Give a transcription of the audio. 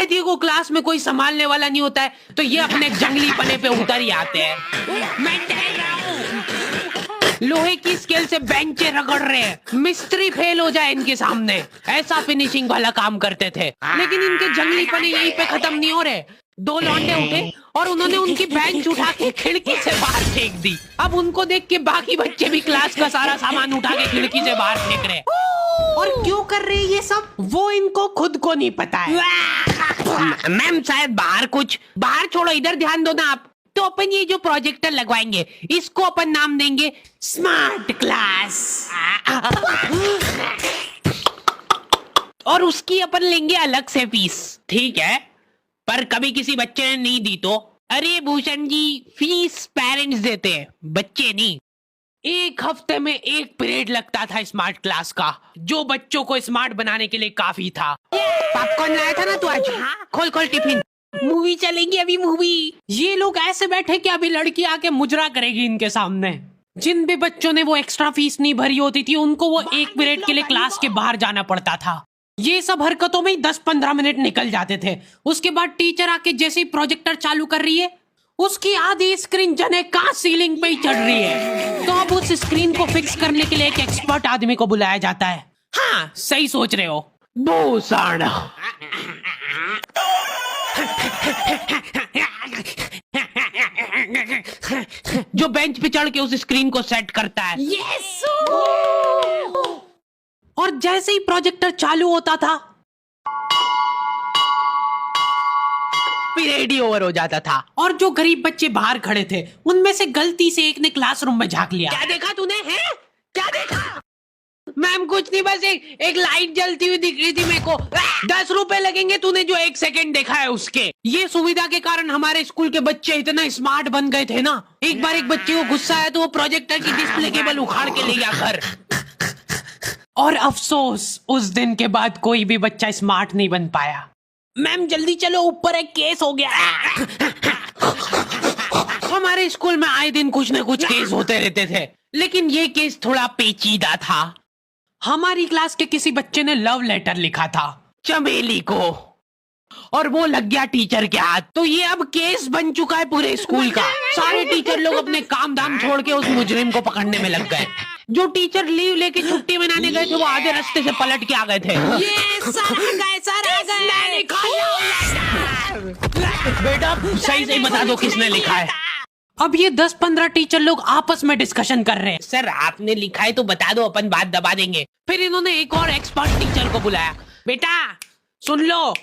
विद्यार्थियों को क्लास में कोई संभालने वाला नहीं होता है तो ये अपने जंगली पने पे उतर ही आते हैं। मैं कह रहा हूँ लोहे की स्केल से बेंचे रगड़ रहे हैं, मिस्त्री फेल हो जाए इनके सामने, ऐसा फिनिशिंग वाला काम करते थे। लेकिन इनके जंगली पने यहीं पे खत्म नहीं हो रहे। 2 लौंडे उठे और उन्होंने उनकी बेंच उठा के खिड़की से बाहर फेंक दी। अब उनको देख के बाकी बच्चे भी क्लास का सारा सामान उठा के खिड़की से बाहर फेंक रहे। और क्यों कर रहे हैं ये सब, वो इनको खुद को नहीं पता है। मैम शायद बाहर छोड़ो, इधर ध्यान दो ना आप। तो अपन ये जो प्रोजेक्टर लगवाएंगे इसको अपन नाम देंगे स्मार्ट क्लास, और उसकी अपन लेंगे अलग से फीस। ठीक है, पर कभी किसी बच्चे ने नहीं दी तो? अरे भूषण जी, फीस पेरेंट्स देते हैं, बच्चे नहीं। 1 हफ्ते में 1 पीरियड लगता था स्मार्ट क्लास का, जो बच्चों को स्मार्ट बनाने के लिए काफी था। पॉपकॉर्न लाया था ना तू आज? खोल टिफिन, मूवी चलेगी अभी मूवी। ये लोग ऐसे बैठे कि अभी लड़की आके मुजरा करेगी इनके सामने। जिन भी बच्चों ने वो एक्स्ट्रा फीस नहीं भरी होती थी उनको वो 1 पीरियड के लिए क्लास के बाहर जाना पड़ता था। ये सब हरकतों में ही 10-15 मिनट निकल जाते थे। उसके बाद टीचर आके जैसे ही प्रोजेक्टर चालू कर रही है उसकी आधी स्क्रीन जने का सीलिंग पे ही चढ़ रही है। तो अब उस स्क्रीन को फिक्स करने के लिए एक एक्सपर्ट आदमी को बुलाया जाता है। हाँ, सही सोच रहे हो भूषण। जो बेंच पे चढ़ के उस स्क्रीन को सेट करता है। यस। और जैसे ही प्रोजेक्टर चालू होता था पीरियड ही ओवर हो जाता था। और जो गरीब बच्चे बाहर खड़े थे उनमें से गलती से एक ने क्लासरूम में झांक लिया। क्या देखा तूने? है क्या देखा? मैम कुछ नहीं, बस एक लाइट जलती हुई दिख रही थी मेरे को। 10 रुपए लगेंगे तूने जो 1 सेकंड देखा है उसके। ये सुविधा के कारण हमारे स्कूल के बच्चे इतना स्मार्ट बन गए थे ना। एक बार एक बच्चे को गुस्सा आया तो वो प्रोजेक्टर की डिस्प्ले केबल उखाड़ के ले गया घर। और अफसोस, उस दिन के बाद कोई भी बच्चा स्मार्ट नहीं बन पाया। मैम जल्दी चलो, ऊपर एक केस हो गया। हमारे स्कूल में आए दिन कुछ न कुछ केस होते रहते थे, लेकिन ये केस थोड़ा पेचीदा था। हमारी क्लास के किसी बच्चे ने लव लेटर लिखा था चमेली को, और वो लग गया टीचर के हाथ। तो ये अब केस बन चुका है पूरे स्कूल का। सारे टीचर लोग अपने काम धाम छोड़ के उस मुजरिम को पकड़ने में लग गए। जो टीचर लीव लेके छुट्टी मनाने गए थे वो आधे रास्ते से पलट के आ गए थे। ये बेटा सही बता दो किसने लिखा है। अब ये 10-15 टीचर लोग आपस में डिस्कशन कर रहे हैं। सर आपने लिखा है तो बता दो, अपन बात दबा देंगे। फिर इन्होंने एक और एक्सपर्ट टीचर को बुलाया। बेटा सुन लो,